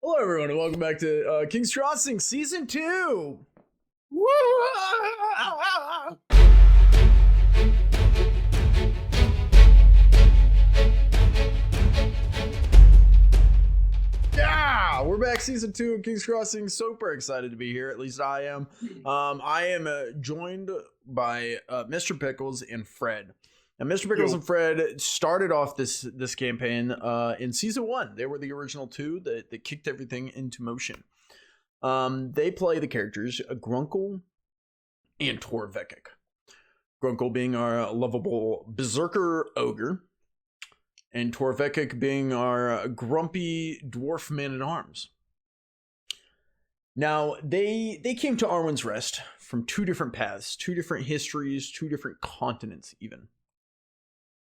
Hello, everyone, and welcome back to King's Crossing Season 2! Woo! Yeah! We're back, Season 2 of King's Crossing. Super excited to be here, at least I am. I am joined by Mr. Pickles and Fred. And Mr. Pickles and Fred started off this campaign in Season 1. They were the original two that kicked everything into motion. They play the characters Grunkle and Torvekek. Grunkle being our lovable berserker ogre, and Torvekek being our grumpy dwarf man-at-arms. Now, they came to Arwen's Rest from two different paths, two different histories, two different continents even.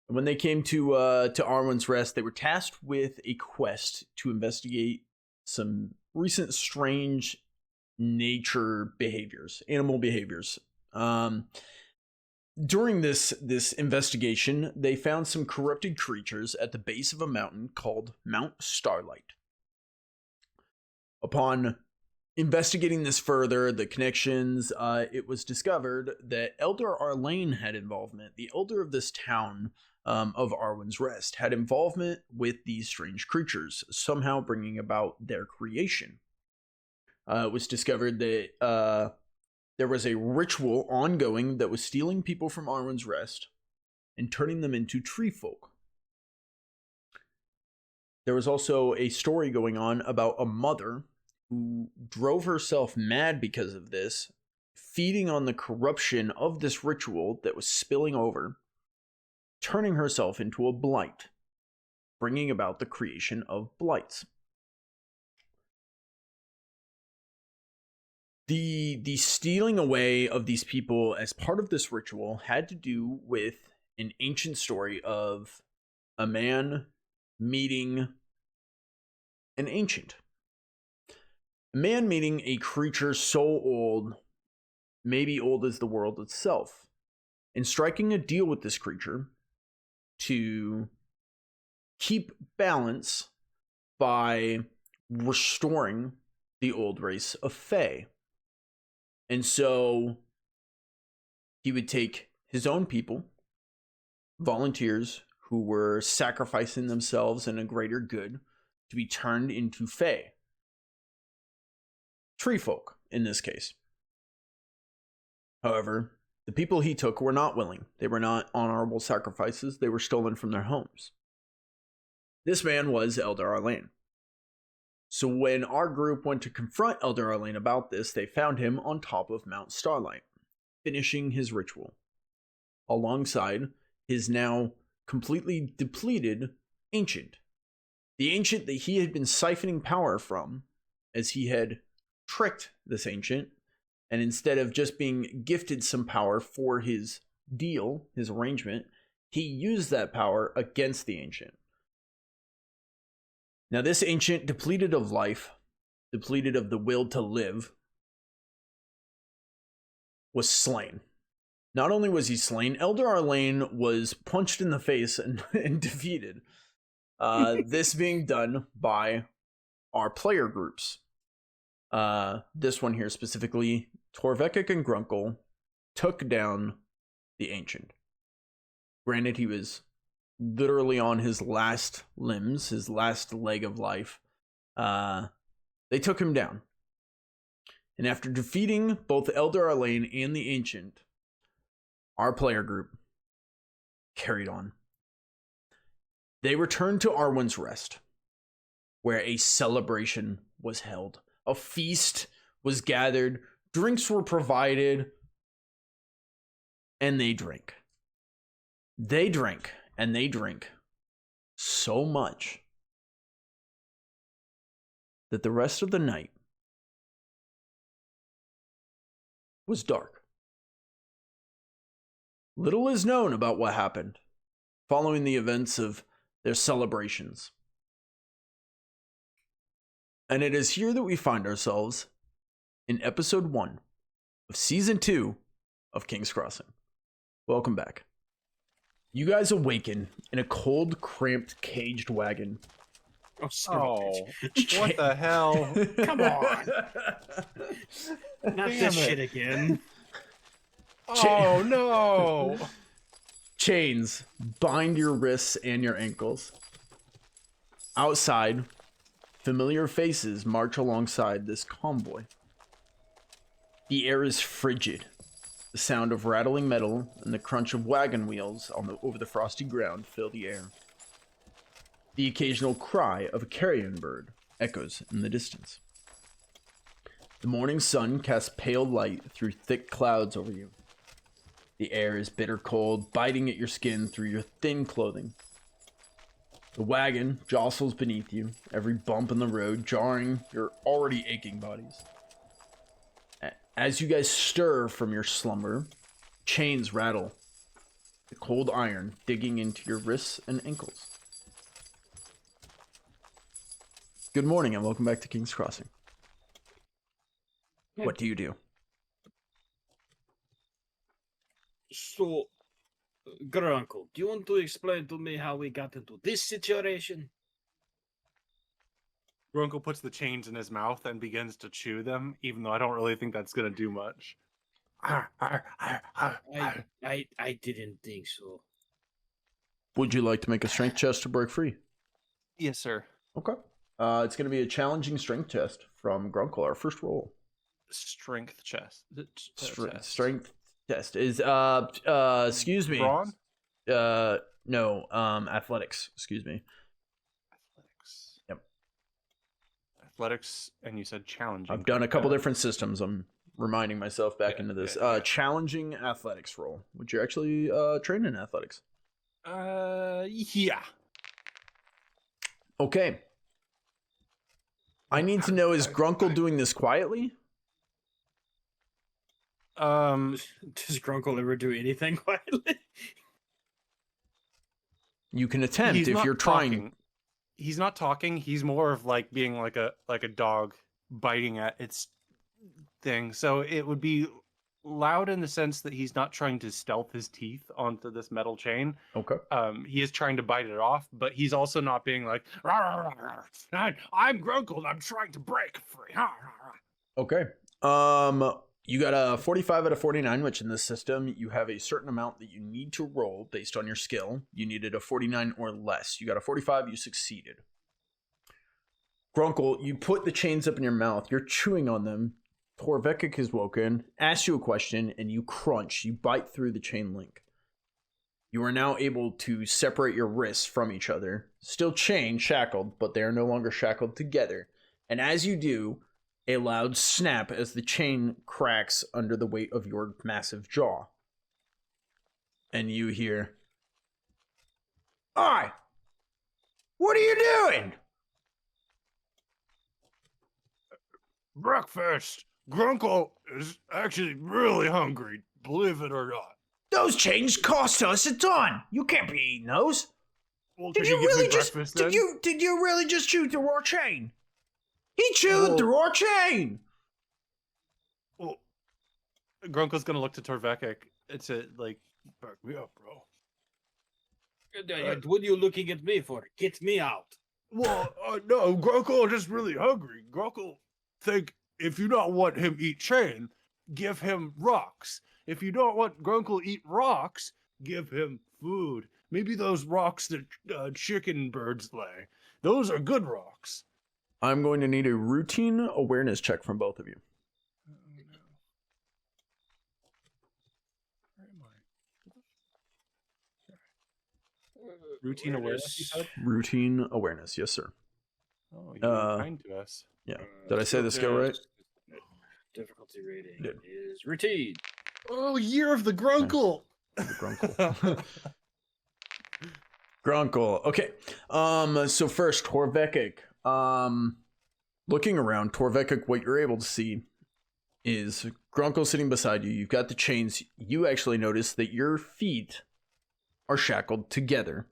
When they came to Arwen's Rest, they were tasked with a quest to investigate some recent strange nature behaviors, animal behaviors. During this investigation, they found some corrupted creatures at the base of a mountain called Mount Starlight. Upon investigating this further, the connections, it was discovered that Elder Arlane had involvement. The elder of this town of Arwen's Rest had involvement with these strange creatures, somehow bringing about their creation. It was discovered that there was a ritual ongoing that was stealing people from Arwen's Rest and turning them into tree folk. There was also a story going on about a mother who drove herself mad because of this, feeding on the corruption of this ritual that was spilling over, turning herself into a blight, bringing about the creation of blights. The stealing away of these people as part of this ritual had to do with an ancient story of a man meeting an ancient. A man meeting a creature so old, maybe old as the world itself, and striking a deal with this creature to keep balance by restoring the old race of Fae. And so he would take his own people, volunteers who were sacrificing themselves in a greater good, to be turned into Fae. Tree folk, in this case. However, the people he took were not willing. They were not honorable sacrifices. They were stolen from their homes. This man was Elder Arlane. So when our group went to confront Elder Arlane about this, they found him on top of Mount Starlight, finishing his ritual, alongside his now completely depleted ancient. The ancient that he had been siphoning power from, as he had tricked this ancient, and instead of just being gifted some power for his deal, his arrangement, he used that power against the ancient. Now, this ancient, depleted of life, depleted of the will to live, was slain. Not only was he slain, Elder Arlane was punched in the face and defeated. This being done by our player groups. This one here specifically, Torvekek and Grunkle took down the ancient. Granted, he was literally on his last limbs, his last leg of life. They took him down. And after defeating both Elder Arlane and the ancient, our player group carried on. They returned to Arwen's Rest, where a celebration was held. A feast was gathered, drinks were provided, and they drank. They drank, and they drink so much that the rest of the night was dark. Little is known about what happened following the events of their celebrations. And it is here that we find ourselves in episode 1 of season 2 of King's Crossing. Welcome back. You guys awaken in a cold, cramped, caged wagon Oh, what the hell? Come on. Not this shit again. Oh, no. Chains bind your wrists and your ankles. Outside, familiar faces march alongside this convoy. The air is frigid. The sound of rattling metal and the crunch of wagon wheels over the frosty ground fill the air. The occasional cry of a carrion bird echoes in the distance. The morning sun casts pale light through thick clouds over you. The air is bitter cold, biting at your skin through your thin clothing. The wagon jostles beneath you, every bump in the road jarring your already aching bodies. As you guys stir from your slumber, chains rattle, the cold iron digging into your wrists and ankles. Good morning and welcome back to King's Crossing. What do you do? So, Grunkle, do you want to explain to me how we got into this situation? Grunkle puts the chains in his mouth and begins to chew them, even though I don't really think that's going to do much. I didn't think so. Would you like to make a strength test to break free? Yes, sir. Okay. It's going to be a challenging strength test from Grunkle, our first roll. Strength chest. Strength test is excuse me. Brawn? No, athletics, excuse me. Athletics. Yep. Athletics, and you said challenging. I've done a couple different systems. I'm reminding myself back into this. Challenging athletics roll. Would you actually train in athletics? Yeah. Okay. I need to know, is Grunkle doing this quietly? Does Grunkle ever do anything quietly? You can attempt if you're trying. Talking. He's not talking. He's more of like being like a dog biting at its thing. So it would be loud in the sense that he's not trying to stealth his teeth onto this metal chain. Okay. He is trying to bite it off, but he's also not being like, "Rawr, rawr, rawr. I'm Grunkle and I'm trying to break free." Okay. You got a 45 out of 49, which in this system, you have a certain amount that you need to roll based on your skill. You needed a 49 or less. You got a 45, you succeeded. Grunkle, you put the chains up in your mouth. You're chewing on them. Torvekek is woken, asks you a question, and you crunch. You bite through the chain link. You are now able to separate your wrists from each other. Still chained, shackled, but they are no longer shackled together. And as you do, a loud snap as the chain cracks under the weight of your massive jaw. And you hear, "Oi! What are you doing?" Breakfast. Grunkle is actually really hungry, believe it or not. Those chains cost us a ton. You can't be eating those. Well, Did you really just chew through our chain? He chewed through our chain. Well, Grunkle's gonna look to Torvekek and say, like, back me up, bro. What are you looking at me for? Get me out. Well, no, Grunkle is just really hungry. Grunkle think if you don't want him eat chain, give him rocks. If you don't want Grunkle eat rocks, give him food. Maybe those rocks that chicken birds lay. Those are good rocks. I'm going to need a routine awareness check from both of you. Oh, no. Where am I? Routine awareness, you said? Routine awareness, yes, sir. Oh, you're kind to us. Yeah. Did I say the skill right? Difficulty rating is routine. Oh, year of the Grunkle. The Grunkle. Grunkle. Okay. So first, Torvekek. Looking around, Torvekek, what you're able to see is Grunkle sitting beside you. You've got the chains. You actually notice that your feet are shackled together.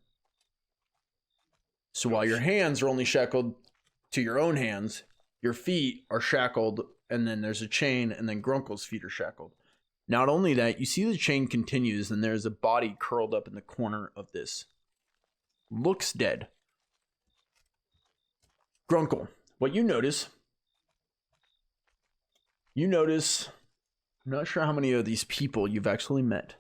So while your hands are only shackled to your own hands, your feet are shackled, and then there's a chain, and then Grunkle's feet are shackled. Not only that, you see the chain continues, and there's a body curled up in the corner of this. Looks dead. Grunkle, what you notice, I'm not sure how many of these people you've actually met.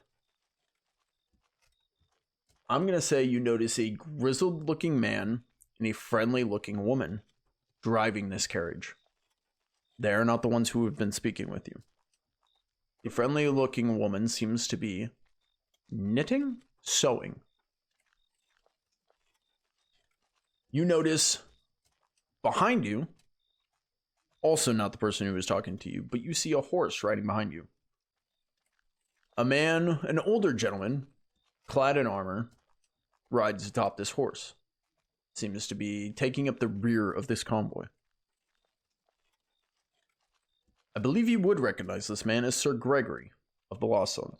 I'm going to say you notice a grizzled looking man and a friendly looking woman driving this carriage. They're not the ones who have been speaking with you. The friendly looking woman seems to be sewing. You notice behind you, also not the person who was talking to you, but you see a horse riding behind you. A man, an older gentleman, clad in armor, rides atop this horse. Seems to be taking up the rear of this convoy. I believe you would recognize this man as Sir Gregory of the Lost Sons.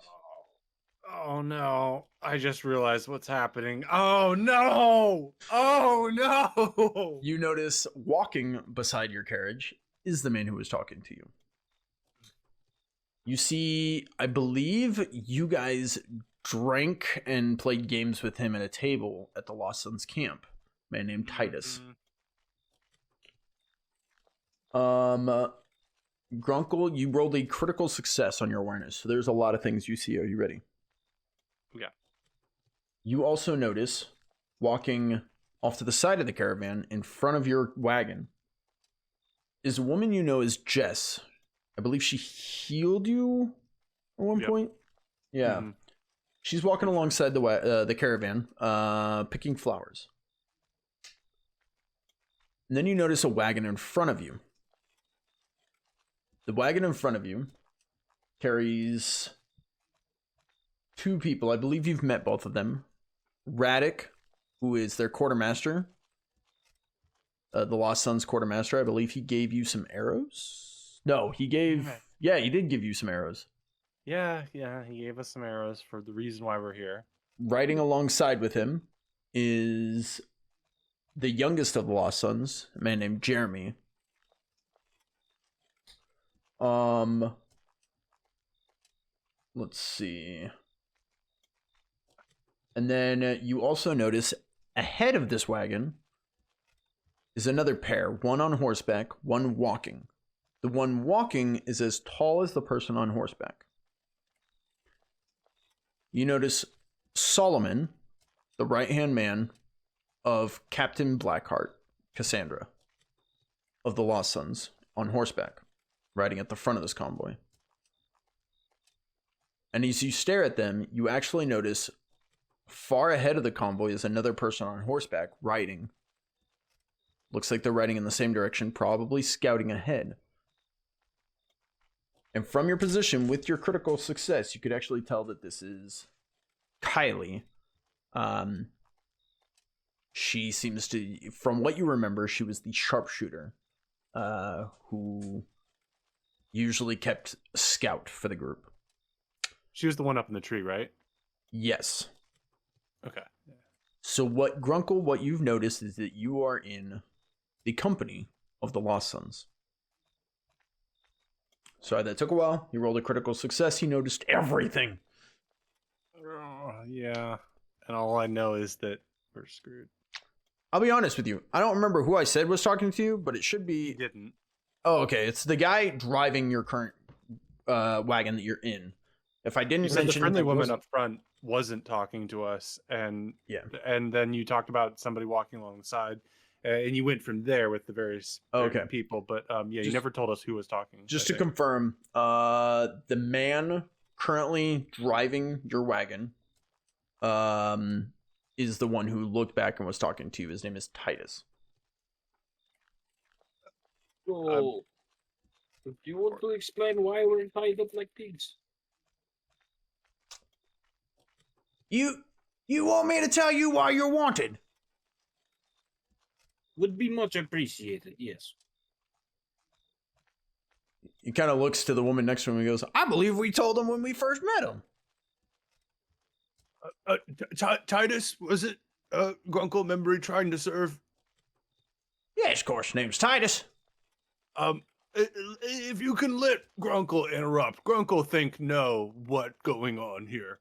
Oh no, I just realized what's happening. Oh no! Oh no! You notice walking beside your carriage is the man who was talking to you. You see, I believe you guys drank and played games with him at a table at the Lost Sons camp. A man named Titus. Grunkle, you rolled a critical success on your awareness, so there's a lot of things you see. Are you ready? Yeah. You also notice, walking off to the side of the caravan in front of your wagon, is a woman you know as Jess. I believe she healed you at one point. Yeah. Mm-hmm. She's walking alongside the caravan, picking flowers. And then you notice a wagon in front of you. The wagon in front of you carries two people. I believe you've met both of them. Radek, who is their quartermaster. The Lost Sons quartermaster. I believe he gave you some arrows. No, he gave... Yeah, he did give you some arrows. Yeah, he gave us some arrows for the reason why we're here. Riding alongside with him is the youngest of the Lost Sons, a man named Jeremy. Let's see. And then you also notice ahead of this wagon is another pair, one on horseback, one walking. The one walking is as tall as the person on horseback. You notice Solomon, the right-hand man of Captain Blackheart, Cassandra, of the Lost Sons, on horseback, riding at the front of this convoy. And as you stare at them, you actually notice far ahead of the convoy is another person on horseback riding. Looks like they're riding in the same direction, probably scouting ahead. And from your position with your critical success, you could actually tell that this is Kylie. She seems to, from what you remember, she was the sharpshooter who usually kept scout for the group. She was the one up in the tree, right? Yes. Okay. So what you've noticed is that you are in the company of the Lost Sons. Sorry, that took a while. You rolled a critical success. You noticed everything. Yeah. And all I know is that we're screwed. I'll be honest with you. I don't remember who I said was talking to you, but it should be... You didn't. Oh, okay. It's the guy driving your current wagon that you're in. If I didn't mention... The friendly woman up front wasn't talking to us, and then you talked about somebody walking alongside, and you went from there with the various people, but you never told us who was talking. Just to confirm, the man currently driving your wagon is the one who looked back and was talking to you. His name is Titus. So, do you want to explain why we're tied up like pigs? You want me to tell you why you're wanted? Would be much appreciated, yes. He kind of looks to the woman next to him and goes, I believe we told him when we first met him. Titus, was it Grunkle member trying to serve? Yes, of course. Name's Titus. If you can let Grunkle interrupt. Grunkle think know what going on here.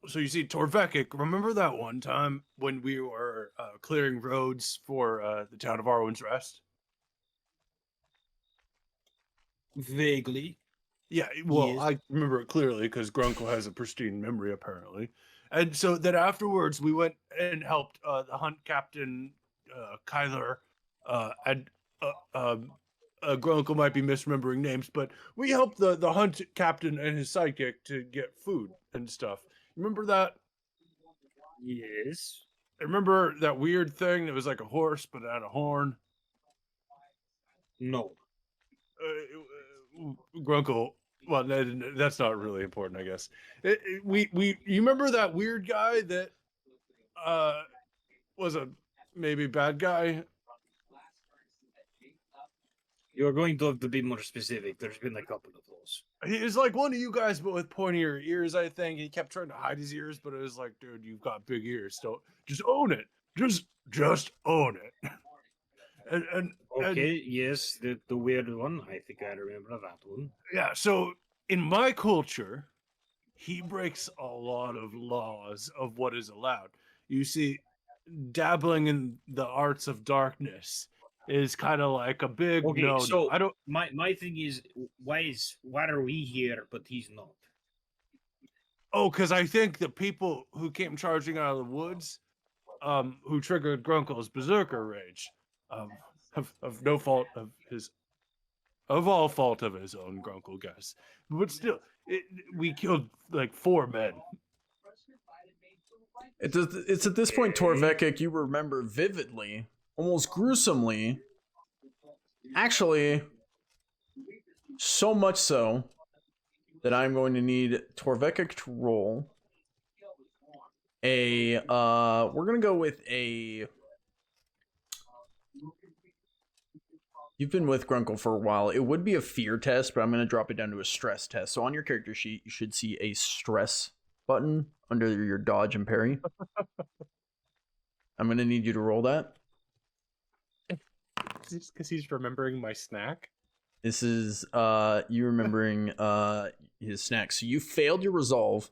So you see, Torvekek, remember that one time when we were clearing roads for the town of Arwen's Rest? Vaguely. Yeah, well, Yes. I remember it clearly because Grunkle has a pristine memory, apparently. And so then afterwards, we went and helped the hunt captain, Kyler, and Grunkle might be misremembering names, but we helped the hunt captain and his sidekick to get food and stuff. Remember that? Yes. Remember that weird thing that was like a horse but had a horn? No. Grunkle. Well, that's not really important, I guess. You remember that weird guy that was a maybe bad guy? You're going to have to be more specific. There's been a couple of those. He was like one of you guys, but with pointier ears. I think he kept trying to hide his ears, but it was like, dude, you've got big ears. Don't just own it. Just own it. and Okay, yes, the weird one. I think I remember that one. yeah. So in my culture, he breaks a lot of laws of what is allowed. You see, dabbling in the arts of darkness is kind of like a big Okay, no. so I don't. my thing is why are we here but he's not? Oh, because I think the people who came charging out of the woods, who triggered Grunkle's berserker rage, of no fault of his, of all fault of his own, Grunkle guess. But still, we killed like 4 men. It's at this point, Torvekek, you remember vividly, almost gruesomely, actually, so much so that I'm going to need Torvekek to roll a, we're going to go with a, you've been with Grunkle for a while. It would be a fear test, but I'm going to drop it down to a stress test. So on your character sheet, you should see a stress button under your dodge and parry. I'm going to need you to roll that. Just because he's remembering my snack. This is you remembering his snack. So you failed your resolve.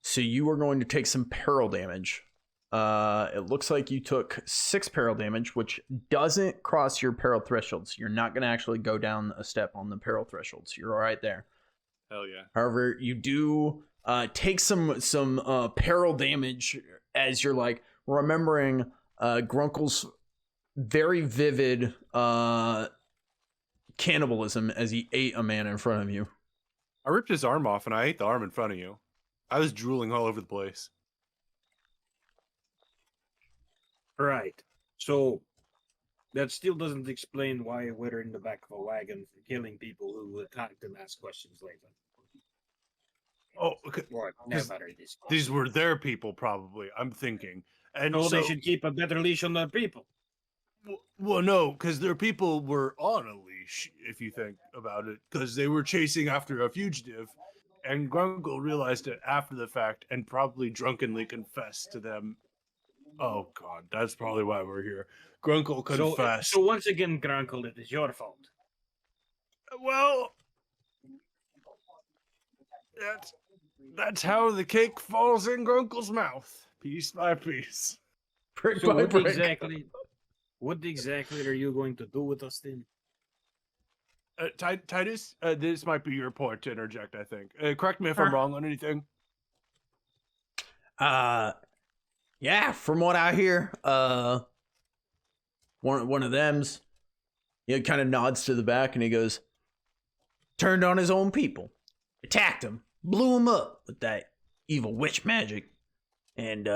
So you are going to take some peril damage. It looks like you took 6 peril damage, which doesn't cross your peril thresholds. You're not going to actually go down a step on the peril thresholds. You're all right there. Hell yeah. However, you do take some peril damage as you're like remembering Grunkle's very vivid cannibalism as he ate a man in front of you. I ripped his arm off and I ate the arm in front of you. I was drooling all over the place. Right. So that still doesn't explain why we're in the back of a wagon for killing people who attacked and ask questions later. Oh, okay. Well, never this. These were their people, probably. I'm thinking, and So so they should keep a better leash on their people. Well, no, because their people were on a leash, if you think about it, because they were chasing after a fugitive, and Grunkle realized it after the fact and probably drunkenly confessed to them. Oh, God, that's probably why we're here. Grunkle confessed. So once again, Grunkle, it is your fault. Well, that's how the cake falls in Grunkle's mouth, piece by piece. Brick So by brick. what exactly are you going to do with us then? Titus, this might be your point to interject, I think. Correct me if I'm wrong on anything. Yeah, from what I hear, one of them's, he kind of nods to the back and he goes, turned on his own people, attacked them, blew them up with that evil witch magic, and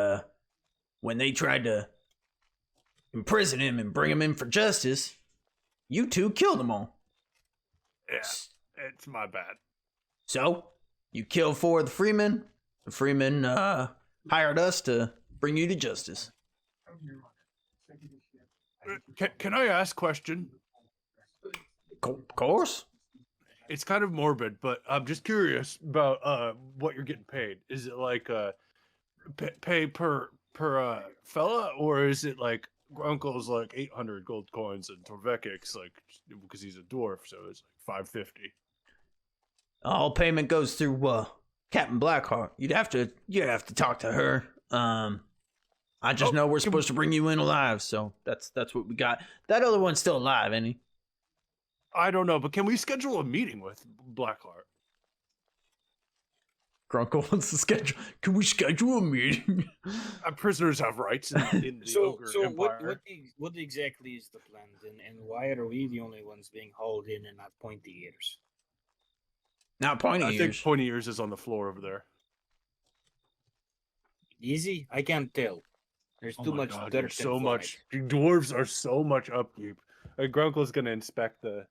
when they tried to imprison him and bring him in for justice, you two killed them all. Yeah, it's my bad. So, you killed 4 of the freemen. The freemen hired us to bring you to justice. Can I ask a question? Of course. It's kind of morbid, but I'm just curious about what you're getting paid. Is it like pay per fella, or is it like Grunkle's like 800 gold coins and Torvekek's like, because he's a dwarf, so it's like 550? All payment goes through Captain Blackheart. You'd have to talk to her. I just know we're supposed to bring you in alive, so that's what we got. That other one's still alive, ain't he? I don't know, but can we schedule a meeting with Blackheart? Grunkle wants to schedule. Can we schedule a meeting? Prisoners have rights in the Ogre Empire. What exactly is the plan then, and why are we the only ones being hauled in and not pointy ears? Not pointy ears. I think pointy ears is on the floor over there. Easy? I can't tell. There's too much God, dirt. there's so much. Dwarves are so much upkeep. Grunkle's gonna inspect the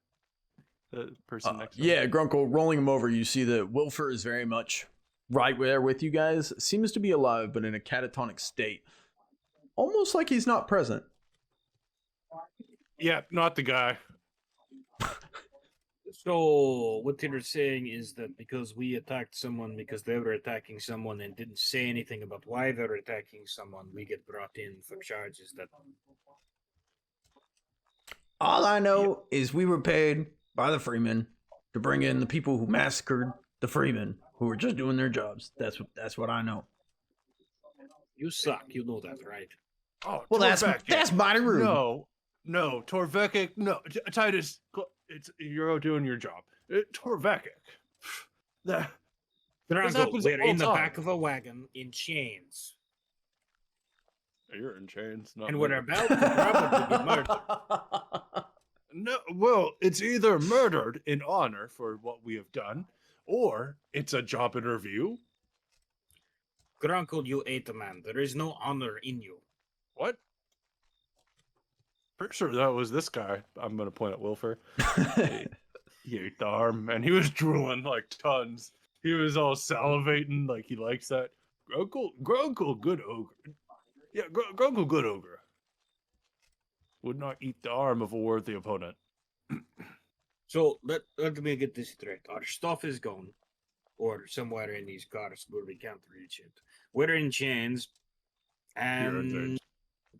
person next to him. Yeah, Grunkle, rolling him over, you see that Wilfer is very much right there with you guys. Seems to be alive, but in a catatonic state. Almost like he's not present. Yeah, not the guy. So what they're saying is that because we attacked someone because they were attacking someone and didn't say anything about why they were attacking someone, we get brought in for charges that... All I know is we were paid by the Freemen to bring in the people who massacred the Freemen who were just doing their jobs. That's what I know. You suck. You know that, right? Oh, well, that's mighty rude. No, Torvekek. No, Titus. You're doing your job. Torvekek. Grunkle, we're in the back of a wagon in chains. You're in chains. And we're about to probably be murdered. No, well, it's either murdered in honor for what we have done, or it's a job interview. Grunkle, you ate a man. There is no honor in you. What? Pretty sure that was this guy. I'm going to point at Wilfer. He ate the arm, and he was drooling like tons. He was all salivating like he likes that. Grunkle, good ogre. Yeah, Grunkle, good ogre. Would not eat the arm of a worthy opponent. So, let me get this straight. Our stuff is gone, or somewhere in these cars where we can't reach it. We're in chains, and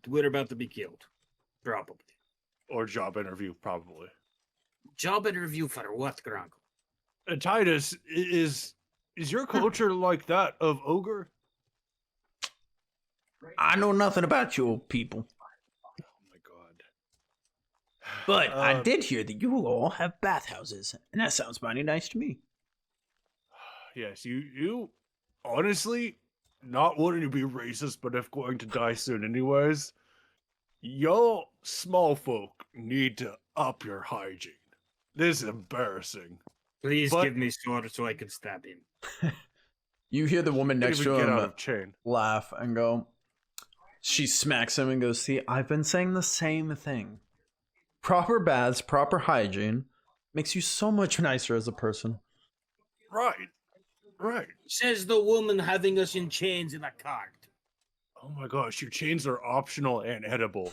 we're about to be killed. Probably. Or job interview, probably. Job interview for what, Grunkle? Titus, is your culture like that of ogre? I know nothing about you old people. Oh my god. But I did hear that you all have bathhouses, and that sounds mighty nice to me. Yes, you honestly, not wanting to be racist, but if going to die soon anyways, y'all small folk need to up your hygiene. This is embarrassing. Please give me sword so I can stab him. You hear the woman next to him laugh and go. She smacks him and goes, "See, I've been saying the same thing. Proper baths, proper hygiene makes you so much nicer as a person." Right. Says the woman having us in chains in a cart. Oh my gosh, your chains are optional and edible.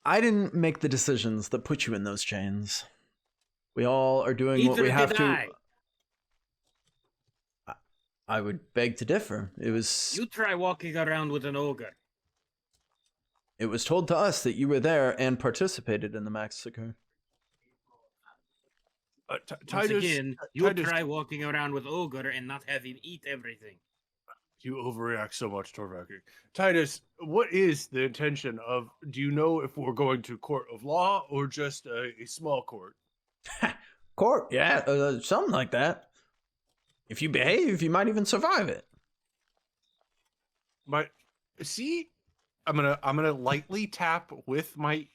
I didn't make the decisions that put you in those chains. We all are doing what we have to. I would beg to differ. It was... You try walking around with an ogre. It was told to us that you were there and participated in the massacre. Titus, again, you try walking around with ogre and not have him eat everything. You overreact so much, Torvekek. Titus, what is the intention of... Do you know if we're going to court of law or just a small court? Court, yeah, something like that. If you behave, you might even survive it. See, I'm gonna lightly tap with my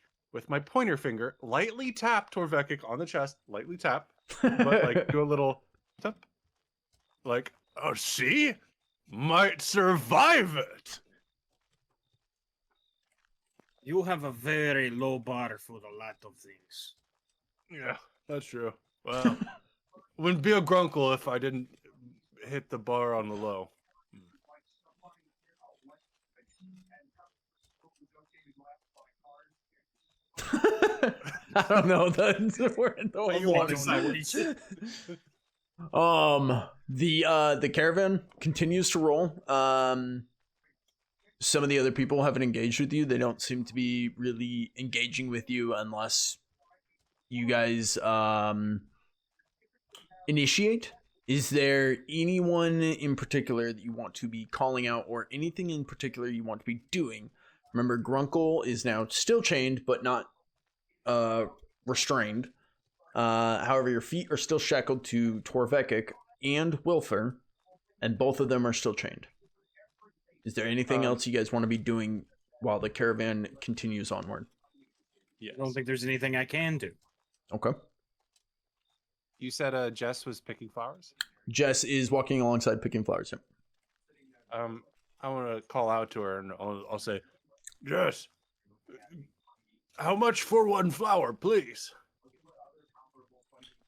pointer finger, lightly tap Torvekek on the chest, lightly tap, but like do a little tap, like, oh, see, might survive it. You have a very low bar for a lot of things. Yeah, that's true. Well, wouldn't be a Grunkle if I didn't hit the bar on the low. I don't know. We're in the way you want to. The caravan continues to roll. Some of the other people haven't engaged with you. They don't seem to be really engaging with you unless you guys initiate. Is there anyone in particular that you want to be calling out, or anything in particular you want to be doing? Remember, Grunkle is now still chained, but not restrained. However, your feet are still shackled to Torvekek and Wilfer, and both of them are still chained. Is there anything else you guys want to be doing while the caravan continues onward? Yes. I don't think there's anything I can do. Okay. You said Jess was picking flowers? Jess is walking alongside picking flowers. I want to call out to her and I'll say, Jess, how much for one flower, please?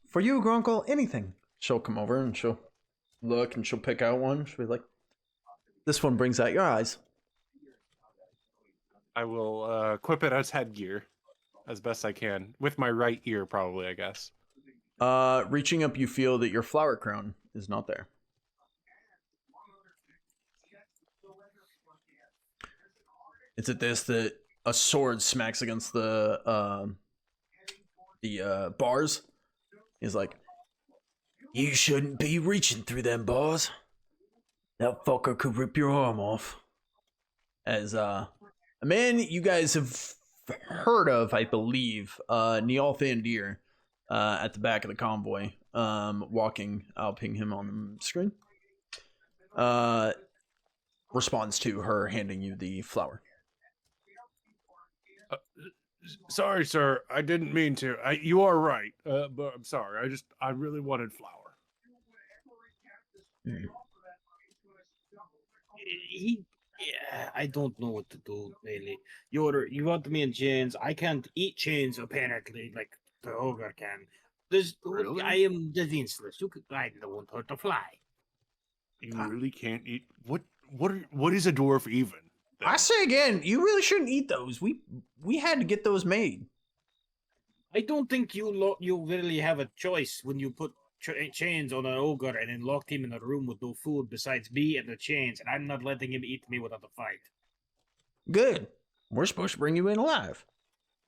For you, Grunkle, anything. She'll come over and she'll look and she'll pick out one. She'll be like, this one brings out your eyes. I will equip it as headgear as best I can. With my right ear, probably, I guess. Reaching up, you feel that your flower crown is not there. It's at this that a sword smacks against the bars. He's like, you shouldn't be reaching through them bars. That fucker could rip your arm off. As a man you guys have heard of, I believe, Neal Thandir, at the back of the convoy, walking. I'll ping him on the screen. Responds to her handing you the flower. Sorry, sir. I didn't mean to. You are right, but I'm sorry. I really wanted flour. I don't know what to do, really. You want me in chains. I can't eat chains, apparently, like the ogre can. Really? I am defenseless. I don't want her to fly. You really can't eat. What is a dwarf even? Then? I say again, you really shouldn't eat those. We had to get those made. I don't think you really have a choice when you put chains on an ogre and then locked him in a room with no food besides me and the chains, and I'm not letting him eat me without a fight. Good. We're supposed to bring you in alive.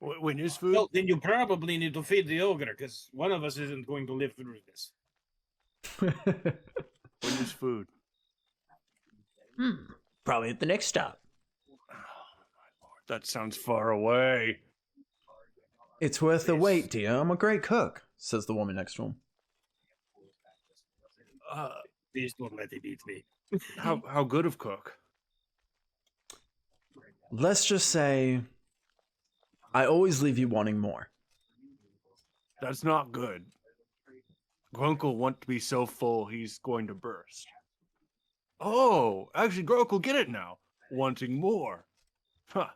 When is food? Well, then you probably need to feed the ogre, because one of us isn't going to live through this. When is food? Probably at the next stop. Oh, my lord, that sounds far away. It's worth the wait, dear. I'm a great cook, says the woman next to him. Please don't let him eat me. How good of cook? Let's just say I always leave you wanting more. That's not good. Grunkle wants to be so full he's going to burst. Oh, actually, Grunkle, get it now. Wanting more. Huh.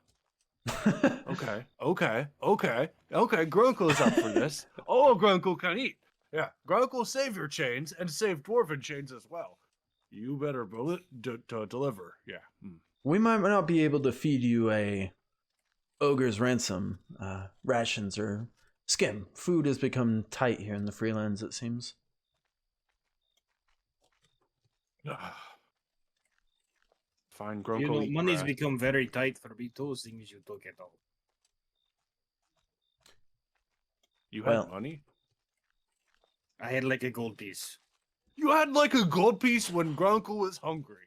Okay. Grunkle is up for this. Oh, Grunkle can eat. Yeah, Grunkle, save your chains and save dwarven chains as well. You better bullet to deliver. Yeah. We might not be able to feed you a ogre's ransom, rations, or skim. Food has become tight here in the Freelands, it seems. Fine, Grunkle. Money's become very tight for me. Those things you don't get all. You had money? I had like a gold piece. You had like a gold piece when Grunkle was hungry.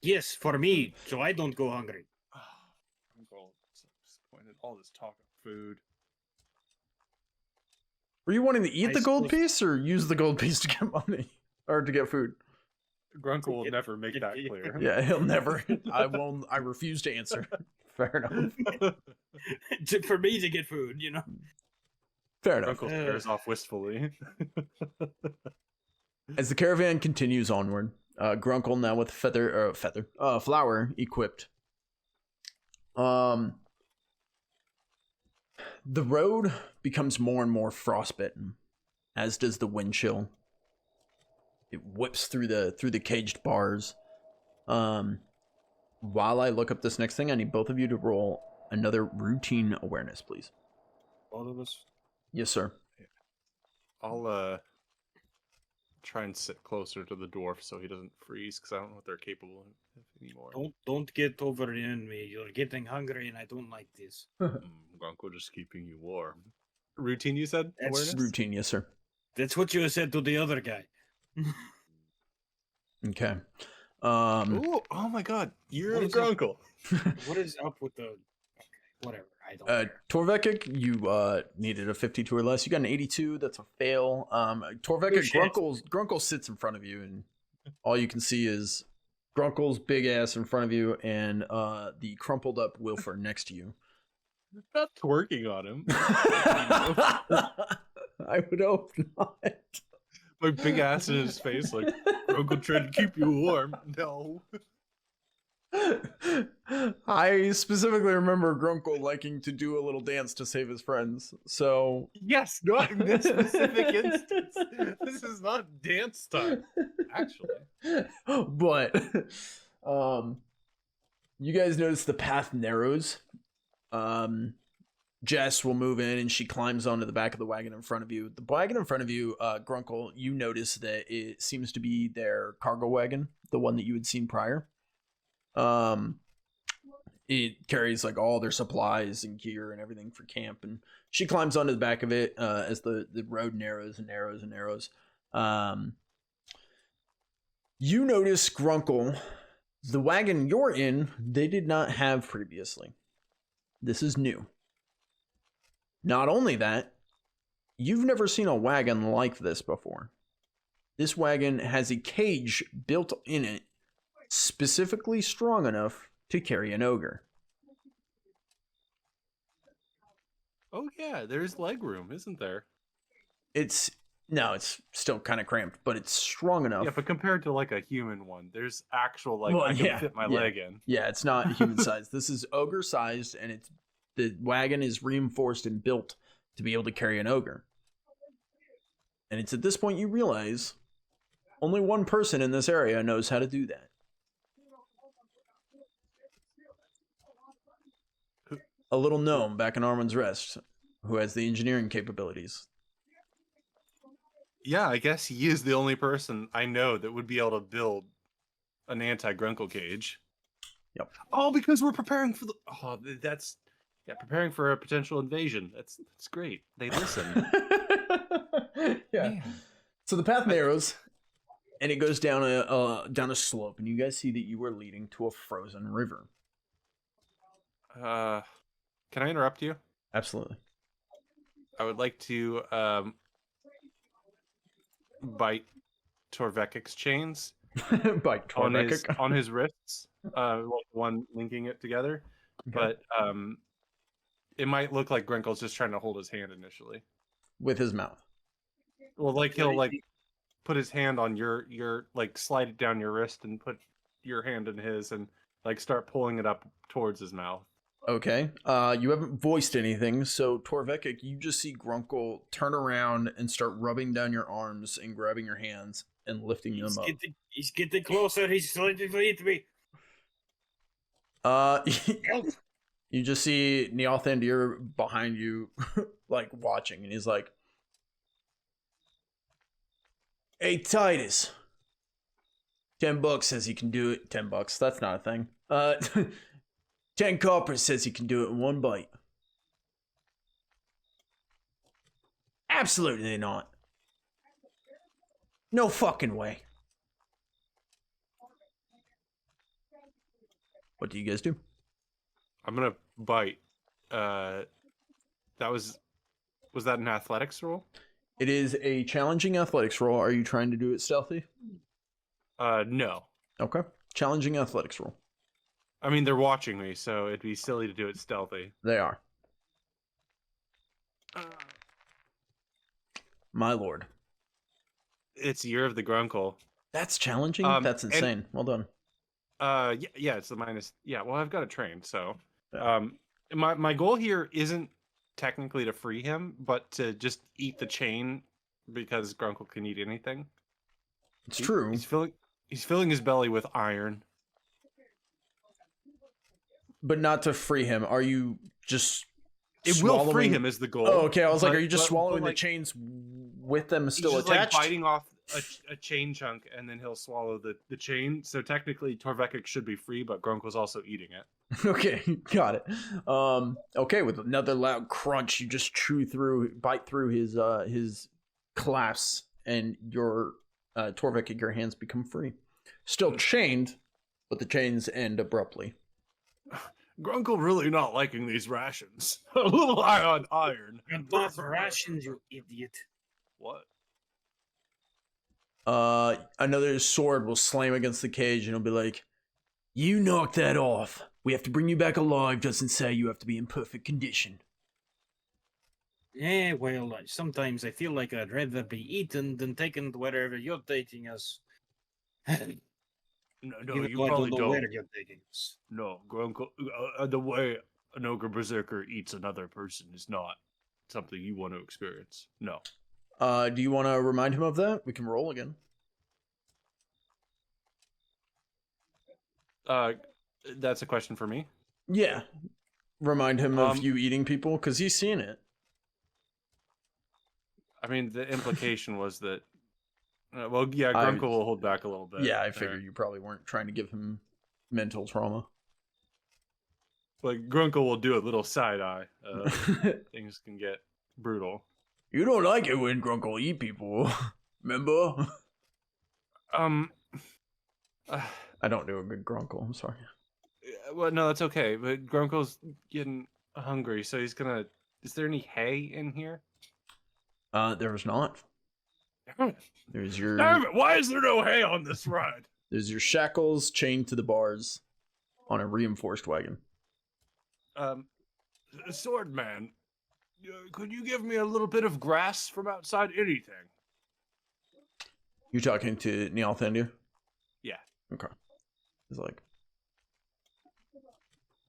Yes, for me, so I don't go hungry. Grunkle, so disappointed. All this talk of food. Were you wanting to eat the gold piece or use the gold piece to get money? Or to get food? Grunkle will never make that clear. Yeah, he'll never. I refuse to answer. Fair enough. For me to get food, you know. Fair enough. Grunkle stares off wistfully. As the caravan continues onward, Grunkle now with flower equipped. The road becomes more and more frostbitten, as does the wind chill. It whips through the caged bars. While I look up this next thing, I need both of you to roll another routine awareness, please. All of us. Yes, sir. I'll try and sit closer to the dwarf so he doesn't freeze, because I don't know what they're capable of anymore. Don't get over in me. You're getting hungry, and I don't like this. Grunkle just keeping you warm. Routine, you said? That's Awareness? Routine, yes, sir. That's what you said to the other guy. Okay. Ooh, oh my god, you're What a is up? Grunkle. What is up with the? Okay, whatever. I don't care. Torvekek, you needed a 52 or less. You got an 82. That's a fail. Torvekek, Oh, shit. Grunkle sits in front of you, and all you can see is Grunkle's big ass in front of you, and the crumpled up Wilfer next to you. Not twerking on him. I would hope not. My big ass in his face, like Grunkle trying to keep you warm. No. I specifically remember Grunkle liking to do a little dance to save his friends. So Yes, not in this specific instance. This is not dance time, actually. but you guys notice the path narrows. Jess will move in and she climbs onto the back of the wagon in front of you. The wagon in front of you, Grunkle, you notice that it seems to be their cargo wagon, the one that you had seen prior. It carries like all their supplies and gear and everything for camp, and she climbs onto the back of it as the road narrows and narrows and narrows. You notice, Grunkle, the wagon you're in, they did not have previously. This is new. Not only that, you've never seen a wagon like this before. This wagon has a cage built in it specifically strong enough to carry an ogre. Oh yeah, there's leg room, isn't there? It's still kind of cramped, but it's strong enough. Yeah, but compared to like a human one, there's actual like Well, I can yeah, fit my yeah. leg in. Yeah, it's not human sized. This is ogre sized, and the wagon is reinforced and built to be able to carry an ogre. And it's at this point you realize only one person in this area knows how to do that. A little gnome back in Armin's Rest who has the engineering capabilities. Yeah, I guess he is the only person I know that would be able to build an anti-Grunkle cage. Yep. Oh, because we're preparing for preparing for a potential invasion. That's great. They listen. Yeah. Man. So the path narrows, and it goes down a slope, and you guys see that you are leading to a frozen river. Can I interrupt you? Absolutely. I would like to bite Torvekek's chains By Torvekek. on his wrists, one linking it together. Okay. But it might look like Grunkle's just trying to hold his hand initially. With his mouth. Well, like he'll like put his hand on your like slide it down your wrist and put your hand in his and like start pulling it up towards his mouth. Okay. You haven't voiced anything, so Torvekek, you just see Grunkle turn around and start rubbing down your arms and grabbing your hands and lifting them up. He's getting closer. He's slightly to me. You just see Neothandir behind you, like watching, and he's like, "Hey Titus, $10 says he can do it. $10. That's not a thing. 10 copper says he can do it in one bite. Absolutely not. No fucking way. What do you guys do? I'm gonna bite. That was that an athletics roll? It is a challenging athletics roll. Are you trying to do it stealthy? No. Okay. Challenging athletics roll. I mean, they're watching me, so it'd be silly to do it stealthy. They are. My lord. It's Year of the Grunkle. That's challenging? That's and- insane. Well done. Yeah, it's the minus. Yeah, well, I've got to train, so. Yeah. My goal here isn't technically to free him, but to just eat the chain because Grunkle can eat anything. It's true. He's filling his belly with iron. But not to free him. Are you just It will free him is the goal. Oh, okay. I was like, are you just but, swallowing like, the chains with them still he's just, attached? like biting off a chain chunk and then he'll swallow the chain. So technically Torvekek should be free, but Grunkle's also eating it. Okay, got it. Okay, with another loud crunch, you just bite through his collapse, and your Torvekek, your hands become free. Still chained, but the chains end abruptly. Grunkle really not liking these rations. A little high on iron. And not rations, you idiot. What? Another sword will slam against the cage, and it'll be like, "You knocked that off. We have to bring you back alive. Doesn't say you have to be in perfect condition." Yeah, well, sometimes I feel like I'd rather be eaten than taken to wherever you're taking us. No, Even you though I probably know don't. where you're taking us. No, Grunkle, the way an ogre berserker eats another person is not something you want to experience. No. Do you want to remind him of that? We can roll again. That's a question for me. Yeah. Remind him of you eating people, because he's seen it. I mean, the implication was that. Well, yeah, Grunkle will hold back a little bit. Yeah, I figured you probably weren't trying to give him mental trauma. Like, Grunkle will do a little side eye. Things can get brutal. You don't like it when Grunkle eat people, remember? I don't do a good Grunkle, I'm sorry. Well, no, that's okay. But Grunkle's getting hungry, so he's gonna. Is there any hay in here? There's not. There's your. Damn it! Why is there no hay on this ride? There's your shackles chained to the bars on a reinforced wagon. Swordman, could you give me a little bit of grass from outside? Anything? You talking to Nealthendia? Yeah. Okay. He's like,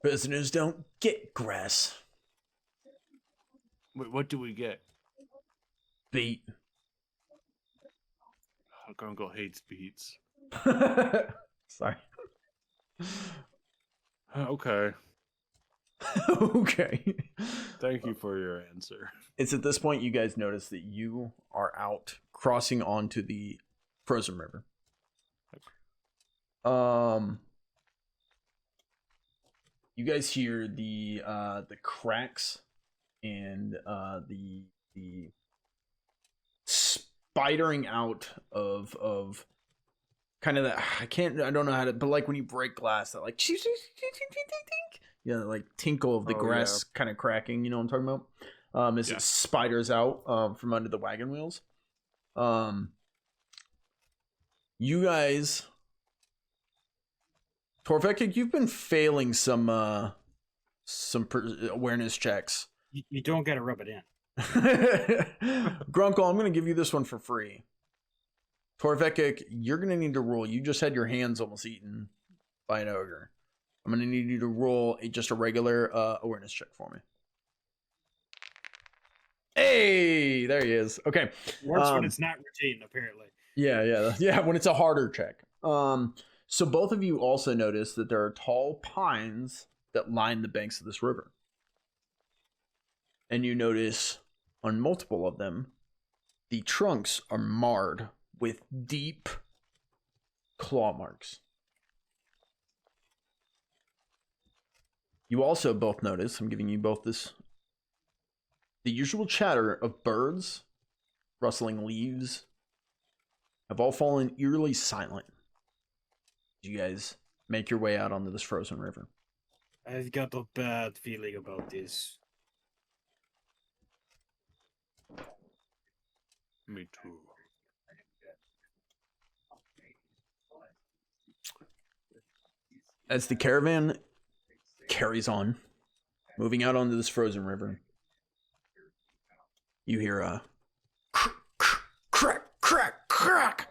prisoners don't get grass. Wait, what do we get? Beat. Oh, Grunkle hates beets. Sorry. Okay. Okay. Thank you for your answer. It's at this point you guys notice that you are out crossing onto the frozen river. You guys hear the cracks and the spidering out of kind of that. I don't know how to, but like when you break glass, that like like tinkle of the grass kind of cracking. You know what I'm talking about? As it spiders out from under the wagon wheels. You guys, Torvekek, you've been failing some awareness checks. You don't gotta rub it in. Grunkle, I'm going to give you this one for free. Torvekek, you're going to need to roll. You just had your hands almost eaten by an ogre. I'm going to need you to roll just a regular awareness check for me. Hey, there he is. Okay. Works when it's not routine, apparently. Yeah. When it's a harder check. So both of you also notice that there are tall pines that line the banks of this river. And you notice on multiple of them, the trunks are marred with deep claw marks. You also both notice, I'm giving you both this, the usual chatter of birds, rustling leaves, have all fallen eerily silent as you guys make your way out onto this frozen river. I've got a bad feeling about this. Me too. As the caravan carries on, moving out onto this frozen river, you hear a crack, crack, crack,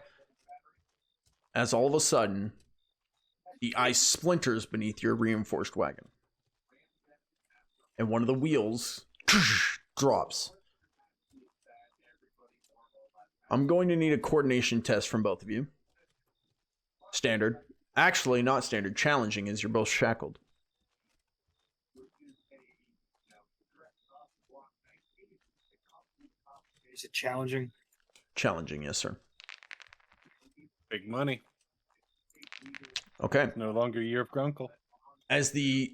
as all of a sudden, the ice splinters beneath your reinforced wagon. And one of the wheels drops. I'm going to need a coordination test from both of you. Standard. Actually, not standard. Challenging, as you're both shackled. Is it challenging? Challenging, yes, sir. Big money. Okay. No longer Year of Grunkle. As the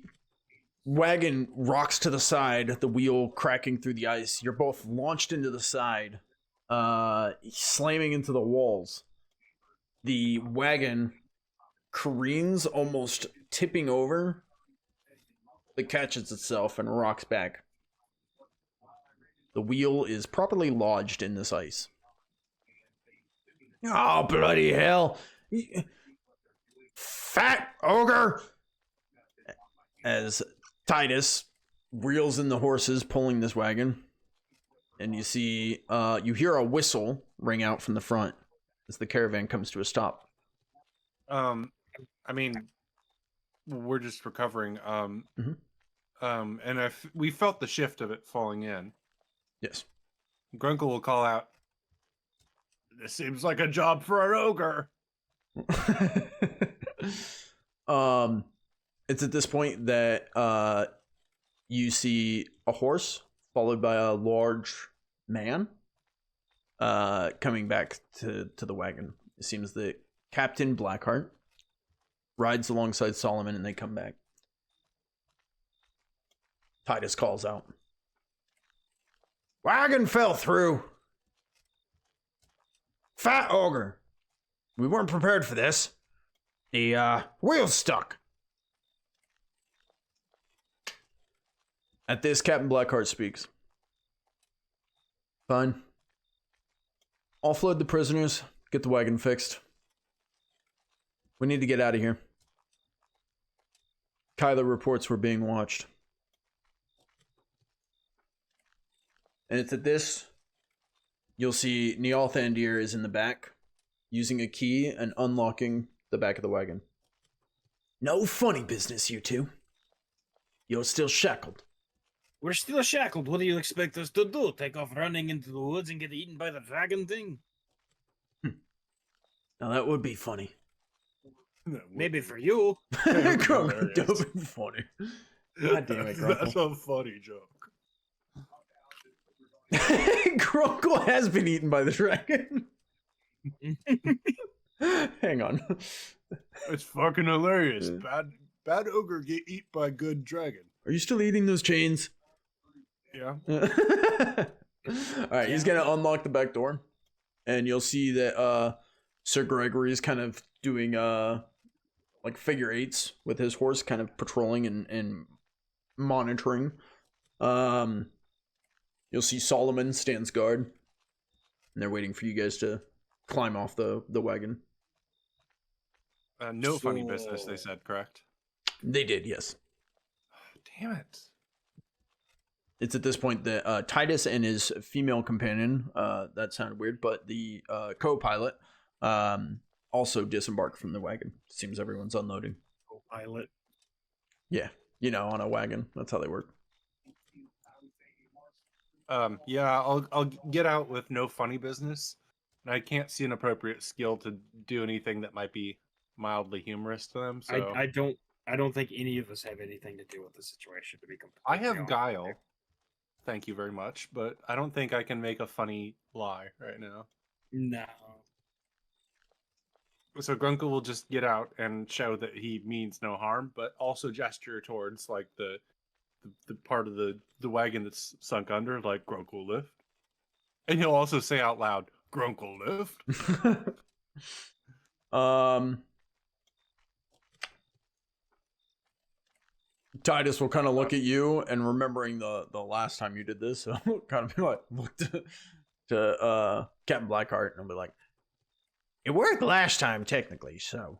wagon rocks to the side, the wheel cracking through the ice, you're both launched into the side slamming into the walls. The wagon careens, almost tipping over, but catches itself and rocks back. The wheel is properly lodged in this ice. Oh, bloody hell! Fat ogre! As Titus reels in the horses pulling this wagon, and you see, you hear a whistle ring out from the front as the caravan comes to a stop. I mean, we're just recovering. And we felt the shift of it falling in. Yes. Grunkle will call out, "This seems like a job for an ogre." It's at this point that you see a horse followed by a large man coming back to the wagon. It seems that Captain Blackheart rides alongside Solomon and they come back. Titus calls out, "Wagon fell through. Fat ogre. We weren't prepared for this. The wheel's stuck." At this, Captain Blackheart speaks. "Fine. Offload the prisoners. Get the wagon fixed. We need to get out of here. Kyler reports we're being watched." And it's at this, you'll see Nealthandir is in the back, using a key and unlocking the back of the wagon. "No funny business, you two. You're still shackled." We're still shackled. What do you expect us to do? Take off running into the woods and get eaten by the dragon thing? Now that would be funny. Maybe for you. Grunkle, that would be funny. God damn it, Grunkle. That's a funny joke. Grunkle has been eaten by the dragon. Hang on. It's fucking hilarious. Bad ogre get eat by good dragon. Are you still eating those chains? Yeah. Alright, he's gonna unlock the back door. And you'll see that Sir Gregory is kind of doing like figure eights with his horse, kind of patrolling and monitoring. You'll see Solomon stands guard, and they're waiting for you guys to climb off the wagon. No funny business, they said, correct? They did, yes. Damn it. It's at this point that Titus and his female companion, that sounded weird, but the co-pilot also disembarked from the wagon. Seems everyone's unloading. Co-pilot? Yeah, you know, on a wagon. That's how they work. Yeah, I'll get out with no funny business. And I can't see an appropriate skill to do anything that might be mildly humorous to them. So I don't think any of us have anything to do with the situation, to be completely I have honest. guile. Thank you very much, but I don't think I can make a funny lie right now. No. So Grunkle will just get out and show that he means no harm, but also gesture towards like the part of the wagon that's sunk under, like Grunkle Lift. And he'll also say out loud, "Grunkle Lift." Titus will kind of look at you, and remembering the last time you did this, so kind of be like, look to Captain Blackheart, and I'll be like, "It worked last time, technically, so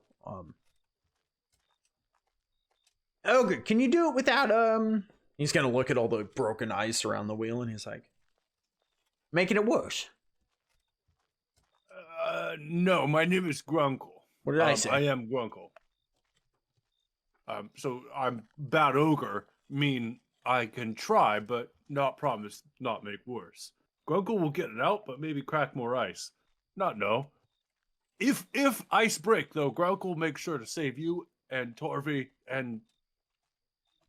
Ogre, can you do it without He's gonna look at all the broken ice around the wheel, and he's like, "Making it worse." No, my name is Grunkle. What did I say? I am Grunkle. So I'm bad ogre, mean I can try, but not promise not make worse. Grunkle will get it out, but maybe crack more ice. Not no. If ice break, though, Grunkle will make sure to save you and Torvy and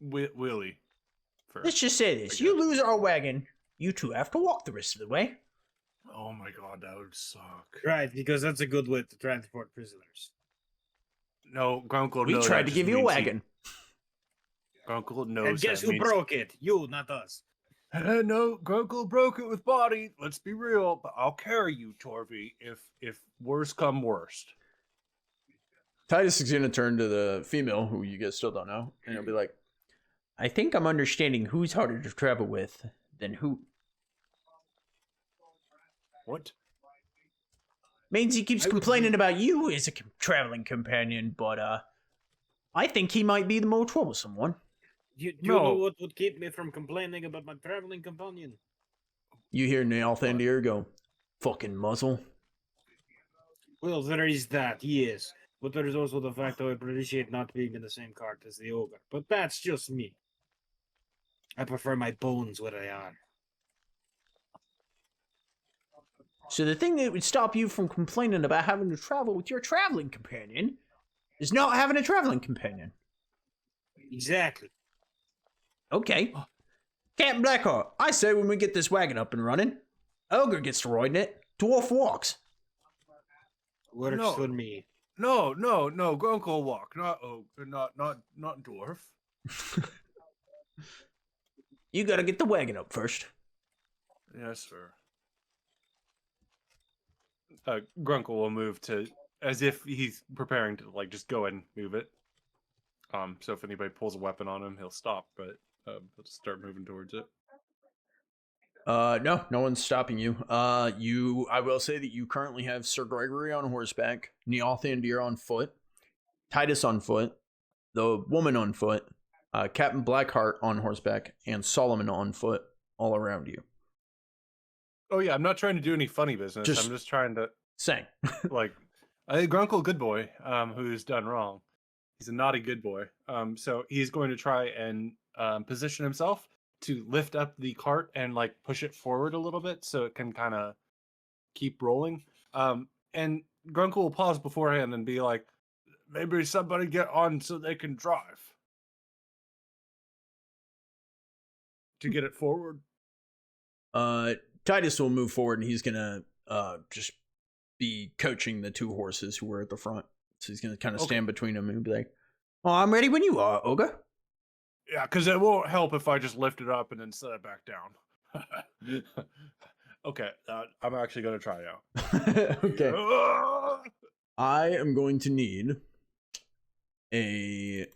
Willie. Let's just say this. You lose our wagon, you two have to walk the rest of the way. Oh my god, that would suck. Right, because that's a good way to transport prisoners. No, Grunkle, We no, tried that to give just you a means wagon. Grunkle knows And guess that who means... broke it? You, not us. No, Grunkle broke it with body. Let's be real, but I'll carry you, Torvy, if worse come worst. Titus is gonna turn to the female, who you guys still don't know, and he'll be like, I think I'm understanding who's harder to travel with than who. What? Means he keeps complaining about you as a traveling companion, but I think he might be the more troublesome one. Do you know what would keep me from complaining about my traveling companion? You hear Nealthandir go, fucking muzzle. Well, there is that, yes. But there is also the fact that I appreciate not being in the same cart as the ogre. But that's just me. I prefer my bones where they are. So the thing that would stop you from complaining about having to travel with your traveling companion is not having a traveling companion. Exactly. Okay. Captain Blackheart, I say when we get this wagon up and running, ogre gets to riding it, dwarf walks. Works for me. No, Grunkle walk, not dwarf. You gotta get the wagon up first. Yes, sir. Grunkle will move to, as if he's preparing to like just go and move it. So if anybody pulls a weapon on him, he'll stop, but he'll just start moving towards it. No one's stopping you. I will say that you currently have Sir Gregory on horseback, Nealthandir on foot, Titus on foot, the woman on foot, Captain Blackheart on horseback, and Solomon on foot, all around you. Oh yeah, I'm not trying to do any funny business. I'm just trying to saying, like, I think Grunkle, good boy, who's done wrong. He's a naughty good boy. So he's going to try and position himself to lift up the cart and like push it forward a little bit so it can kind of keep rolling. And Grunkle will pause beforehand and be like, maybe somebody get on so they can drive. To get it forward. Titus will move forward and he's gonna just be coaching the two horses who were at the front. So he's gonna kind of stand between them and be like, "Oh, I'm ready when you are, Ogre." Yeah, because it won't help if I just lift it up and then set it back down. Okay, I'm actually gonna try now. Okay. I am going to need a.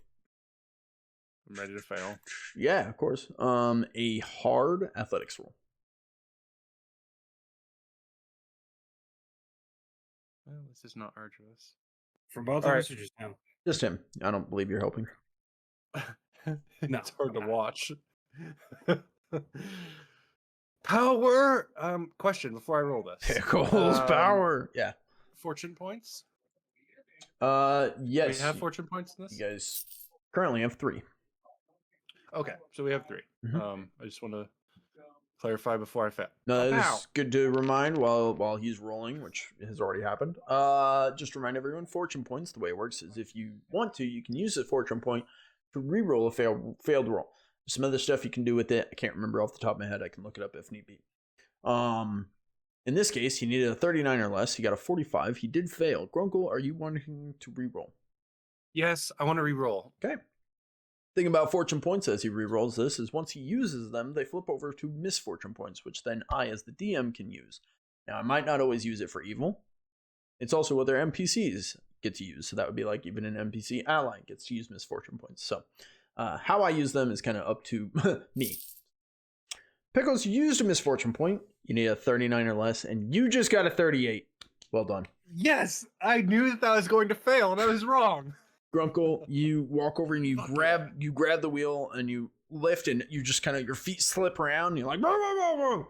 I'm ready to fail. Yeah, of course. A hard athletics roll. Well, this is not arduous. For both of us or just him? Just him. I don't believe you're helping. No, it's hard to watch. Power. Question before I roll this. Pickles power. Yeah. Fortune points. Yes. We have fortune points in this. You guys currently have 3. Okay, so we have 3. Mm-hmm. I just want to clarify before I fail. No, it's good to remind while he's rolling, which has already happened. Just remind everyone, fortune points, the way it works is if you want to, you can use a fortune point to re-roll a failed roll. There's some other stuff you can do with it. I can't remember off the top of my head. I can look it up if need be. In this case, he needed a 39 or less. He got a 45. He did fail. Grunkle, are you wanting to re-roll? Yes, I want to re-roll. Okay. Thing about fortune points as he re-rolls this is once he uses them, they flip over to misfortune points, which then I, as the DM, can use. Now, I might not always use it for evil. It's also what their NPCs get to use. So that would be like even an NPC ally gets to use misfortune points. So how I use them is kind of up to me. Pickles, you used a misfortune point. You need a 39 or less, and you just got a 38. Well done. Yes, I knew that was going to fail, and I was wrong. Grunkle, you walk over and you grab the wheel and you lift, and you just kind of, your feet slip around and you're like, whoa, whoa, whoa, whoa.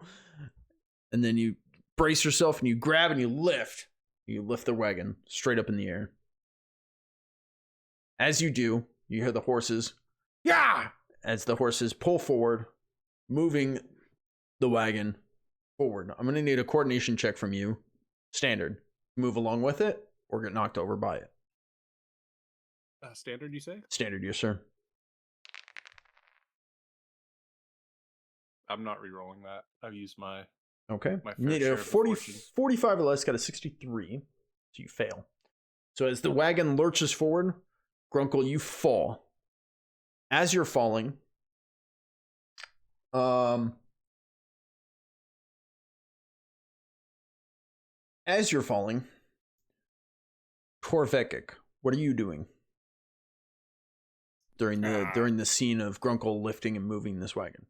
And then you brace yourself and you grab and you lift. You lift the wagon straight up in the air. As you do, you hear the horses, yeah, as the horses pull forward, moving the wagon forward. I'm going to need a coordination check from you. Standard. Move along with it or get knocked over by it. Standard, you say? Standard, yes, sir. I'm not re-rolling that. I've used my... Okay. My You need a 45 or less, got a 63, so you fail. So as the wagon lurches forward, Grunkle, you fall. As you're falling, As you're falling, Torvekek, what are you doing during the scene of Grunkle lifting and moving this wagon?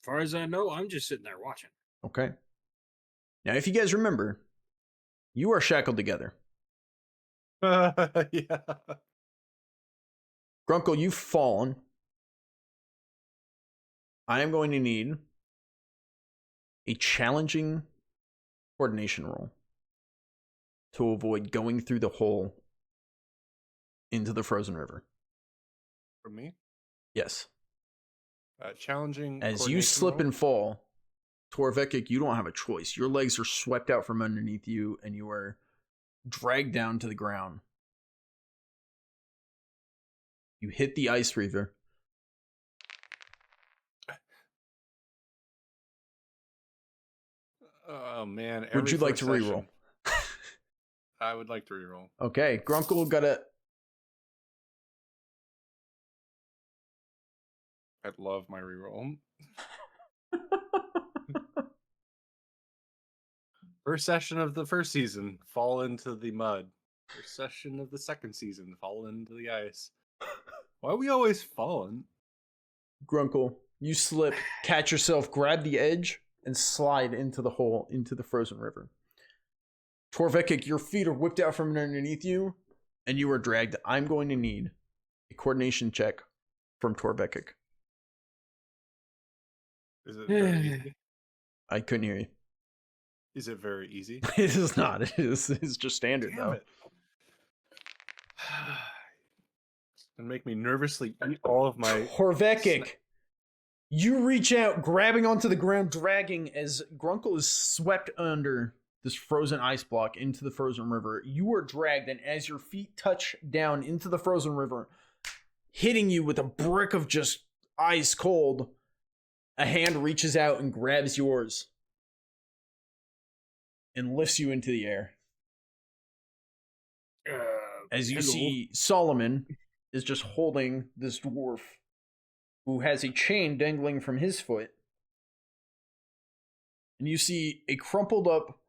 As far as I know, I'm just sitting there watching. Okay. Now, if you guys remember, you are shackled together. Yeah. Grunkle, you've fallen. I am going to need a challenging coordination roll to avoid going through the hole into the frozen river. For me? Yes. Challenging. As you slip and fall, Torvekek, you don't have a choice. Your legs are swept out from underneath you, and you are dragged down to the ground. You hit the ice river. Oh man! Would you like to reroll? I would like to reroll. Okay, Grunkle got a. I love my reroll. First session of the first season, fall into the mud. First session of the second season, fall into the ice. Why are we always falling? Grunkle, you slip, catch yourself, grab the edge, and slide into the hole, into the frozen river. Torvekek, your feet are whipped out from underneath you, and you are dragged. I'm going to need a coordination check from Torvekek. Is it very easy? I couldn't hear you. Is it very easy? It is not. It's just standard, Damn though. it. And make me nervously eat all of my... Torvekek, you reach out, grabbing onto the ground, dragging as Grunkle is swept under this frozen ice block into the frozen river. You are dragged, and as your feet touch down into the frozen river, hitting you with a brick of just ice cold, a hand reaches out and grabs yours and lifts you into the air. As you see, Solomon is just holding this dwarf who has a chain dangling from his foot. And you see a crumpled up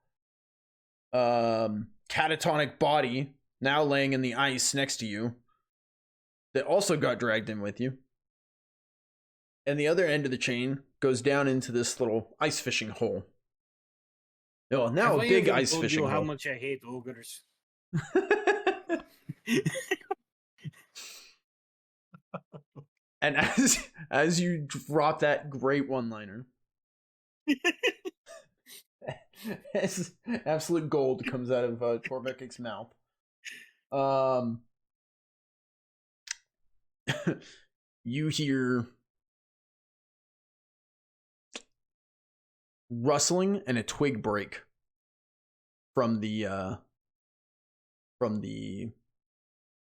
catatonic body now laying in the ice next to you that also got dragged in with you. And the other end of the chain goes down into this little ice fishing hole. Oh, now a big ice fishing hole. How much I hate ogres. And as you drop that great one-liner, as absolute gold comes out of Torvekek's mouth. You hear rustling and a twig break from the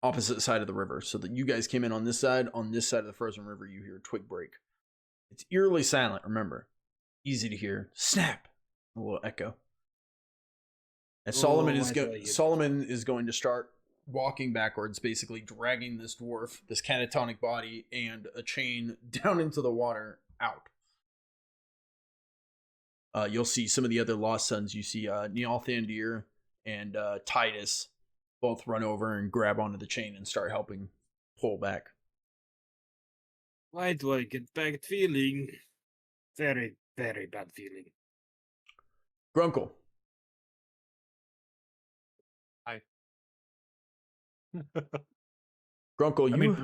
opposite side of the river, so that you guys came in on this side. On this side of the frozen river, you hear a twig break. It's eerily silent, remember. Easy to hear. Snap! A little echo. And Solomon is going to start walking backwards, basically dragging this dwarf, this catatonic body, and a chain down into the water out. You'll see some of the other Lost Sons. You see Nealthandir and Titus both run over and grab onto the chain and start helping pull back. Why do I get bad feeling? Very, very bad feeling. Grunkle. Hi. Grunkle, you...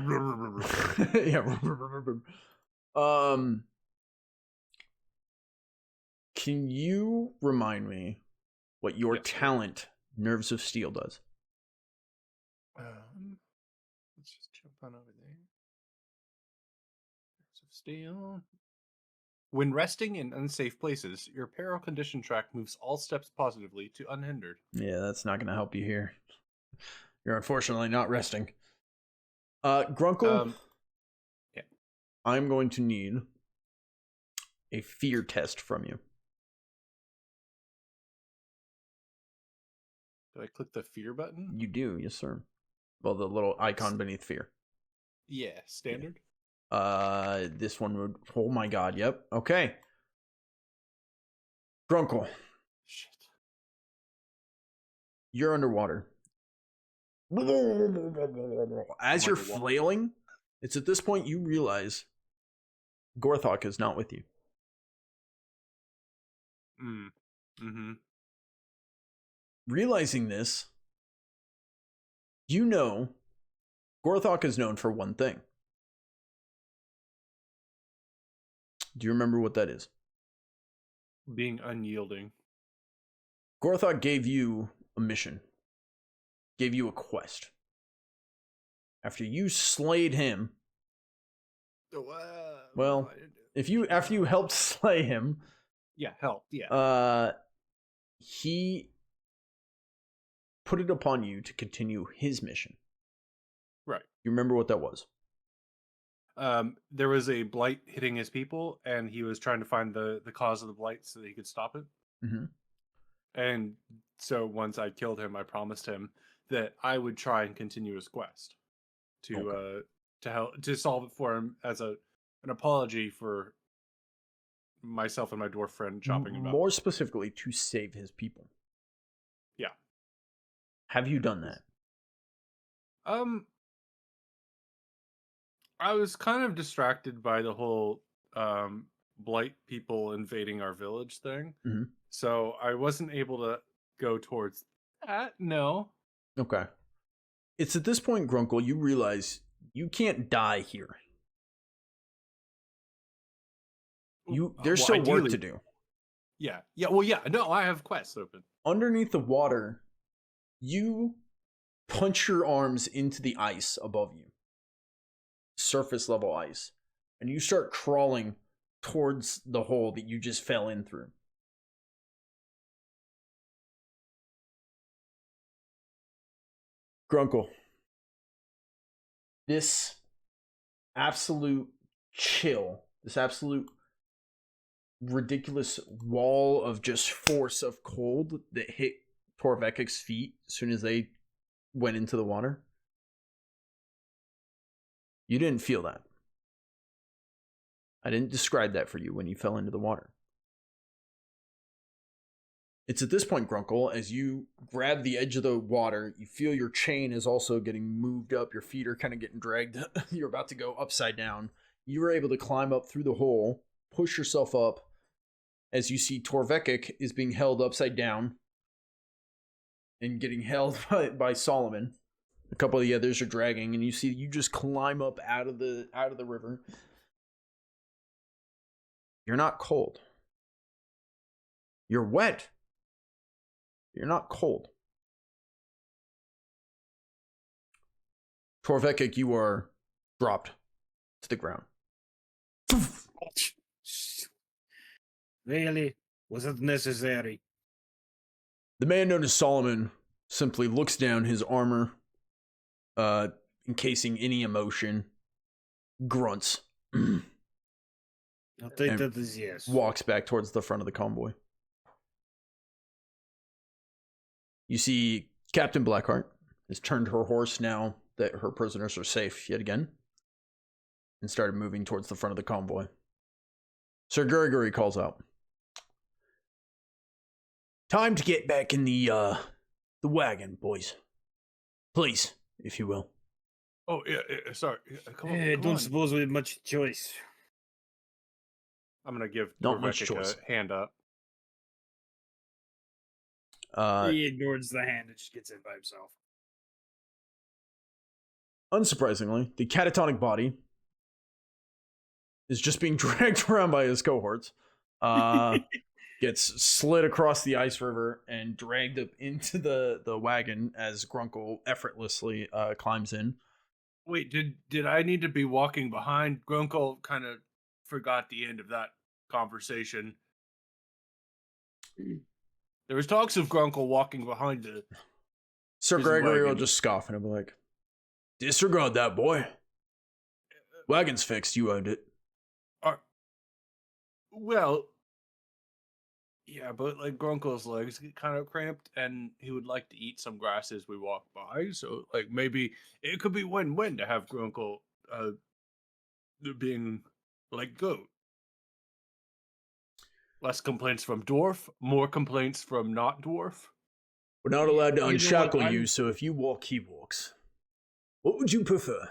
yeah. Can you remind me what your talent, Nerves of Steel, does? Let's just jump on over there. Nerves of Steel. When resting in unsafe places, your peril condition track moves all steps positively to unhindered. Yeah, that's not going to help you here. You're unfortunately not resting. Grunkle, yeah. I'm going to need a fear test from you. Do I click the fear button? You do, yes, sir. Well, the little icon beneath fear. Yeah, standard. This one would. Oh my god! Yep. Okay. Grunkle. Shit. You're underwater. As you're flailing, it's at this point you realize Gorthok is not with you. Realizing this, you know Gorthok is known for one thing. Do you remember what that is? Being unyielding. Gorthok gave you a mission. Gave you a quest. After you slayed him. Well, after you helped slay him. Yeah, help. Yeah. He put it upon you to continue his mission. Right. You remember what that was? There was a blight hitting his people, and he was trying to find the cause of the blight so that he could stop it. Mm-hmm. And so once I killed him, I promised him that I would try and continue his quest to help to solve it for him as an apology for myself and my dwarf friend chopping him up. More specifically, to save his people. Yeah. Have you done that? I was kind of distracted by the whole blight people invading our village thing. Mm-hmm. So I wasn't able to go towards that. No. Okay. It's at this point, Grunkle, you realize you can't die here. There's still work to do. Yeah. Yeah. Well, yeah. No, I have quests open. Underneath the water, you punch your arms into the ice above you. Surface level ice. And you start crawling towards the hole that you just fell in through. Grunkle. This absolute chill, this absolute ridiculous wall of just force of cold that hit Torvekek's feet as soon as they went into the water. You didn't feel that. I didn't describe that for you when you fell into the water. It's at this point, Grunkle, as you grab the edge of the water, you feel your chain is also getting moved up. Your feet are kind of getting dragged. You're about to go upside down. You were able to climb up through the hole, push yourself up, as you see Torvekek is being held upside down and getting held by Solomon. A couple of the others are dragging, and you see you just climb up out of the river. You're not cold. You're wet. You're not cold. Torvekek, you are dropped to the ground. Really? Was it necessary? The man known as Solomon simply looks down his armor, encasing any emotion, grunts, I'll take that as yes. Walks back towards the front of the convoy. You see Captain Blackheart has turned her horse now that her prisoners are safe yet again, and started moving towards the front of the convoy. Sir Gregory calls out, "Time to get back in the wagon, boys. Please, if you will." Oh, yeah, sorry. Come on, I come don't on. suppose we have much choice. I'm going to give Not much Torvekek choice. a hand up. He ignores the hand and just gets in by himself. Unsurprisingly, the catatonic body is just being dragged around by his cohorts. Gets slid across the ice river and dragged up into the wagon as Grunkle effortlessly climbs in. Wait, did I need to be walking behind? Grunkle kind of forgot the end of that conversation. There was talks of Grunkle walking behind the... Sir his Gregory will wagon. just scoff and he'll be like, "Disregard that, boy. Wagon's fixed, you owned it." Well, yeah, but like Grunkle's legs get kind of cramped, and he would like to eat some grass as we walk by. So, like, maybe it could be win-win to have Grunkle being like goat. Less complaints from dwarf, more complaints from not dwarf. We're not allowed to You know what, unshackle I'm- you, so if you walk, he walks. What would you prefer?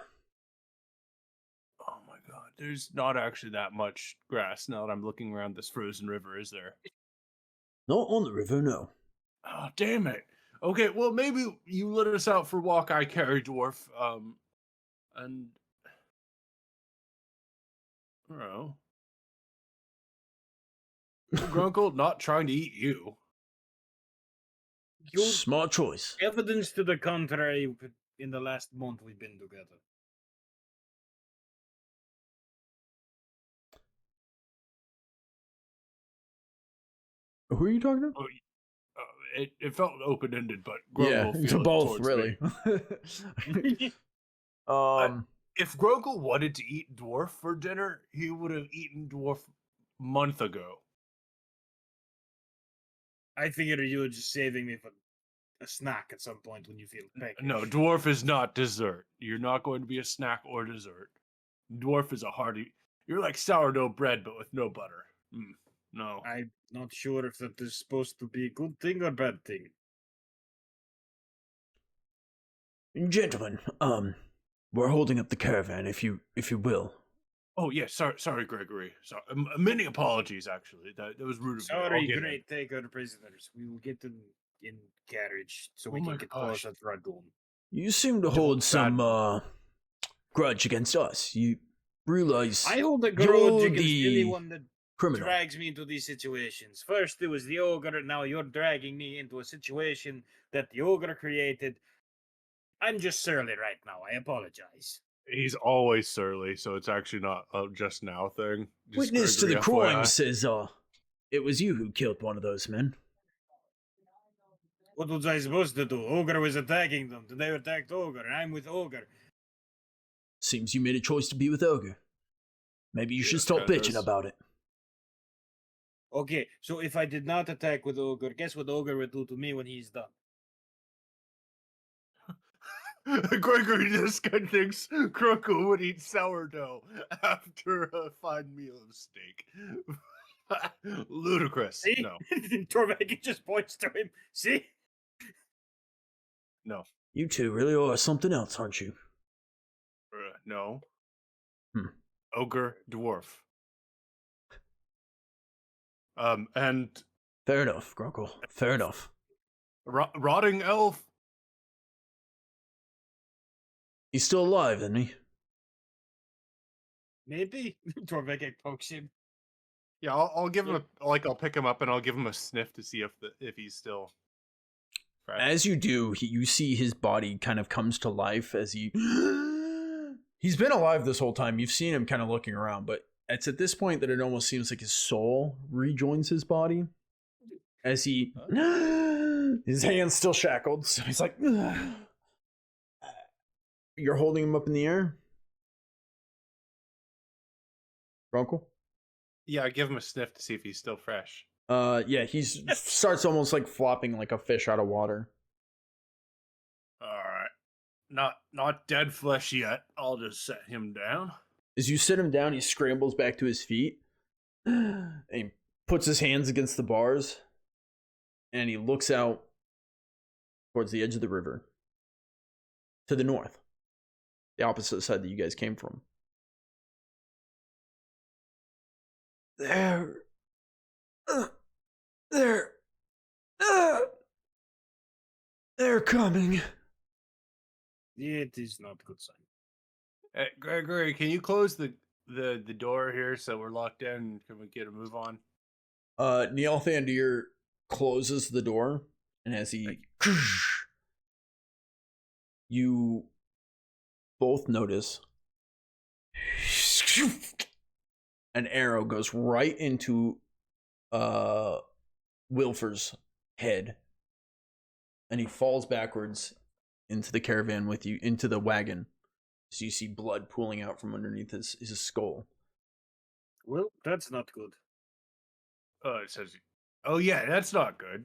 Oh my god, there's not actually that much grass now that I'm looking around this frozen river, is there? Not on the river, no. Oh, damn it. Okay, well, maybe you let us out for a walk, I carry dwarf, and... I don't know. Grunkle, not trying to eat you. You Smart choice. evidence to the contrary in the last month we've been together. Who are you talking to? Oh, it felt open-ended, but Yeah, Grunkle to both, towards really. me. If Grunkle wanted to eat dwarf for dinner, he would have eaten dwarf a month ago. I figured you were just saving me for a snack at some point when you feel peckish. No, dwarf is not dessert. You're not going to be a snack or dessert. Dwarf is a hearty. You're like sourdough bread, but with no butter. No. I'm not sure if that is supposed to be a good thing or bad thing. Gentlemen, we're holding up the caravan, if you will. Oh yeah, sorry, Gregory. Sorry, many apologies. Actually, that was rude of me. I'll Sorry, get in. great. Take our prisoners. We will get them in carriage so Oh we my can get gosh. closer to our goal. You seem to Don't hold bad some mouth. grudge against us. You realize I hold a you're grudge against the anyone that criminal. drags me into these situations. First it was the ogre, now you're dragging me into a situation that the ogre created. I'm just surly right now. I apologize. He's always surly, so it's actually not a just now thing. Just Witness to the Gregory, crime FYI. says, it was you who killed one of those men. What was I supposed to do? Ogre was attacking them. They attacked Ogre, and I'm with Ogre. Seems you made a choice to be with Ogre. Maybe you should Yes, stop that bitching does. about it. Okay, so if I did not attack with Ogre, guess what Ogre would do to me when he's done? Gregory just thinks Grunkle would eat sourdough after a fine meal of steak. Ludicrous. See? No, Torvekek just points to him. See? no, You two really are something else, aren't you? no. Hmm. Ogre, dwarf. And Fair enough, Grunkle. Fair enough. rotting elf. He's still alive, isn't he? Maybe. Torvekek pokes him. Yeah, I'll give him I'll pick him up and I'll give him a sniff to see if he's still fresh. As you do, you see his body kind of comes to life as he... He's been alive this whole time. You've seen him kind of looking around, but it's at this point that it almost seems like his soul rejoins his body. As he... His hand's still shackled, so he's like... You're holding him up in the air? Grunkle? Yeah, I give him a sniff to see if he's still fresh. Yeah, he starts almost like flopping like a fish out of water. All right, not dead flesh yet. I'll just set him down. As you sit him down, he scrambles back to his feet. And he puts his hands against the bars. And he looks out towards the edge of the river. To the north. The opposite side that you guys came from. They're coming. It is not a good sign. Hey, Gregory, can you close the door here so we're locked in? Can we get a move on? Neil Thandir closes the door, and as he... You both notice an arrow goes right into Wilfer's head, and he falls backwards into the caravan with you, into the wagon. So you see blood pooling out from underneath his skull. Well, that's not good. It says, oh yeah, that's not good.